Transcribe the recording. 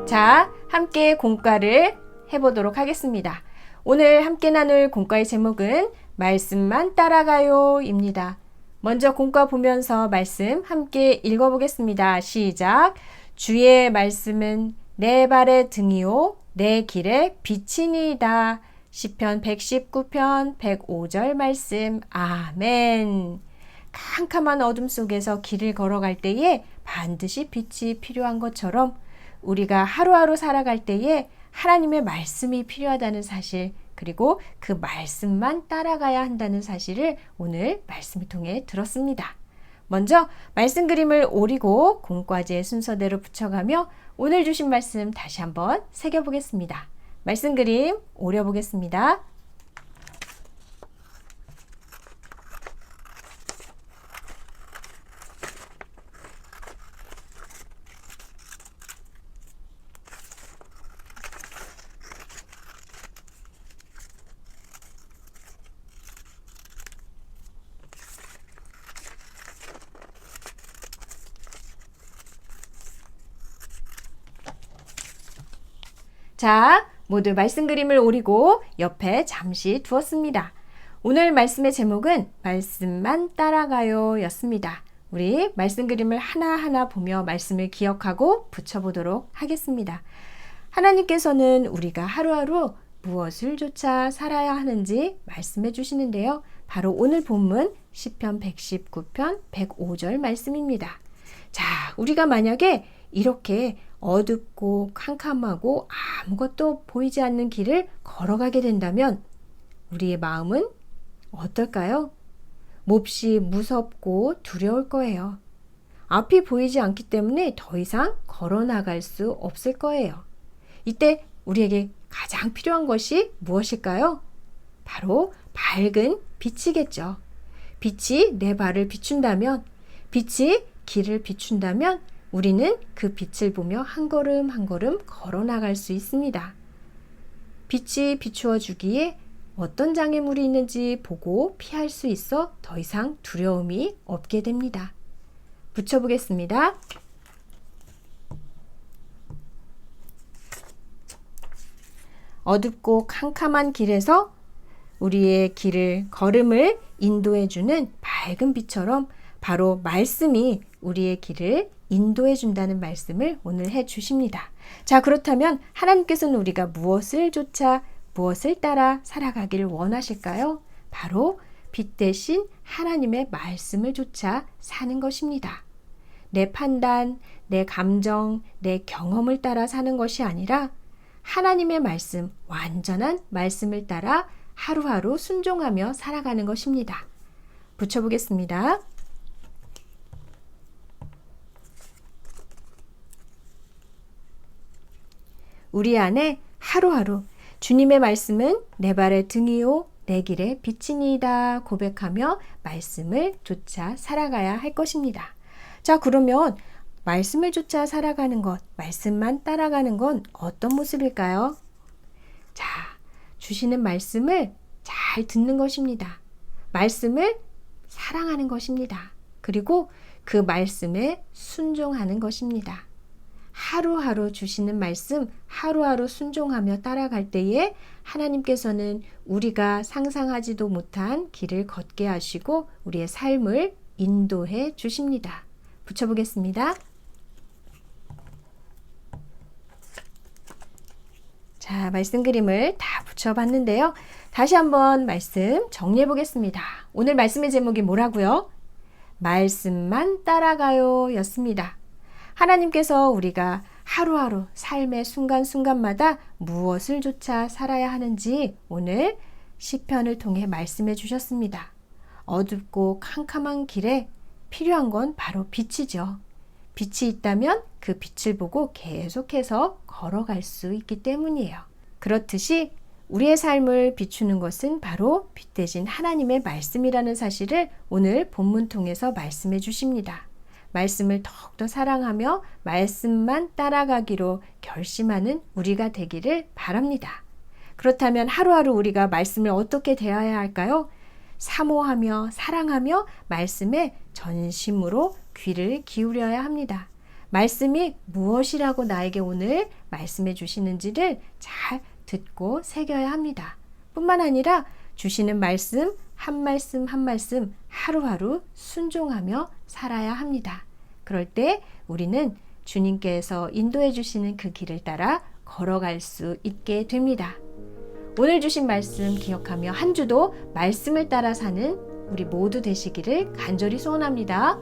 자, 함께 공과를 해보도록 하겠습니다. 오늘 함께 나눌 공과의 제목은 말씀만 따라가요 입니다. 먼저 공과 보면서 말씀 함께 읽어보겠습니다. 시작! 주의 말씀은 내 발의 등이요 내 길의 빛이니이다. 시편 119편 105절 말씀. 아멘. 캄캄한 어둠 속에서 길을 걸어갈 때에 반드시 빛이 필요한 것처럼 우리가 하루하루 살아갈 때에 하나님의 말씀이 필요하다는 사실, 그리고 그 말씀만 따라가야 한다는 사실을 오늘 말씀을 통해 들었습니다. 먼저 말씀 그림을 오리고 공과제 순서대로 붙여가며 오늘 주신 말씀 다시 한번 새겨보겠습니다. 말씀 그림 오려보겠습니다. 자, 모두 말씀 그림을 오리고 옆에 잠시 두었습니다. 오늘 말씀의 제목은 말씀만 따라가요 였습니다. 우리 말씀 그림을 하나하나 보며 말씀을 기억하고 붙여보도록 하겠습니다. 하나님께서는 우리가 하루하루 무엇을 조차 살아야 하는지 말씀해 주시는데요. 바로 오늘 본문 시편 119편 105절 말씀입니다. 자, 우리가 만약에 이렇게 어둡고 캄캄하고 아무것도 보이지 않는 길을 걸어가게 된다면 우리의 마음은 어떨까요? 몹시 무섭고 두려울 거예요. 앞이 보이지 않기 때문에 더 이상 걸어 나갈 수 없을 거예요. 이때 우리에게 가장 필요한 것이 무엇일까요? 바로 밝은 빛이겠죠. 빛이 내 발을 비춘다면, 빛이 길을 비춘다면 우리는 그 빛을 보며 한 걸음 한 걸음 걸어 나갈 수 있습니다. 빛이 비추어 주기에 어떤 장애물이 있는지 보고 피할 수 있어 더 이상 두려움이 없게 됩니다. 붙여보겠습니다. 어둡고 캄캄한 길에서 우리의 걸음을 인도해주는 밝은 빛처럼 바로 말씀이 우리의 길을 인도해 준다는 말씀을 오늘 해 주십니다. 자, 그렇다면 하나님께서는 우리가 무엇을 따라 살아가기를 원하실까요? 바로 빛 대신 하나님의 말씀을 쫓아 사는 것입니다. 내 판단, 내 감정, 내 경험을 따라 사는 것이 아니라 하나님의 말씀, 완전한 말씀을 따라 하루하루 순종하며 살아가는 것입니다. 붙여보겠습니다. 우리 안에 하루하루 주님의 말씀은 내 발의 등이요 내 길의 빛이니이다 고백하며 말씀을 쫓아 살아가야 할 것입니다. 자, 그러면 말씀을 쫓아 살아가는 것, 말씀만 따라가는 건 어떤 모습일까요? 자, 주시는 말씀을 잘 듣는 것입니다. 말씀을 사랑하는 것입니다. 그리고 그 말씀에 순종하는 것입니다. 하루하루 주시는 말씀, 하루하루 순종하며 따라갈 때에 하나님께서는 우리가 상상하지도 못한 길을 걷게 하시고 우리의 삶을 인도해 주십니다. 붙여보겠습니다. 자, 말씀 그림을 다 붙여봤는데요. 다시 한번 말씀 정리해 보겠습니다. 오늘 말씀의 제목이 뭐라고요? 말씀만 따라가요 였습니다. 하나님께서 우리가 하루하루 삶의 순간순간마다 무엇을 조차 살아야 하는지 오늘 시편을 통해 말씀해 주셨습니다. 어둡고 캄캄한 길에 필요한 건 바로 빛이죠. 빛이 있다면 그 빛을 보고 계속해서 걸어갈 수 있기 때문이에요. 그렇듯이 우리의 삶을 비추는 것은 바로 빛 대신 하나님의 말씀이라는 사실을 오늘 본문 통해서 말씀해 주십니다. 말씀을 더욱더 사랑하며 말씀만 따라가기로 결심하는 우리가 되기를 바랍니다. 그렇다면 하루하루 우리가 말씀을 어떻게 대해야 할까요? 사모하며 사랑하며 말씀에 전심으로 귀를 기울여야 합니다. 말씀이 무엇이라고 나에게 오늘 말씀해 주시는지를 잘 듣고 새겨야 합니다. 뿐만 아니라 주시는 말씀 한 말씀 한 말씀 하루하루 순종하며 살아야 합니다. 그럴 때 우리는 주님께서 인도해 주시는 그 길을 따라 걸어갈 수 있게 됩니다. 오늘 주신 말씀 기억하며 한 주도 말씀을 따라 사는 우리 모두 되시기를 간절히 소원합니다.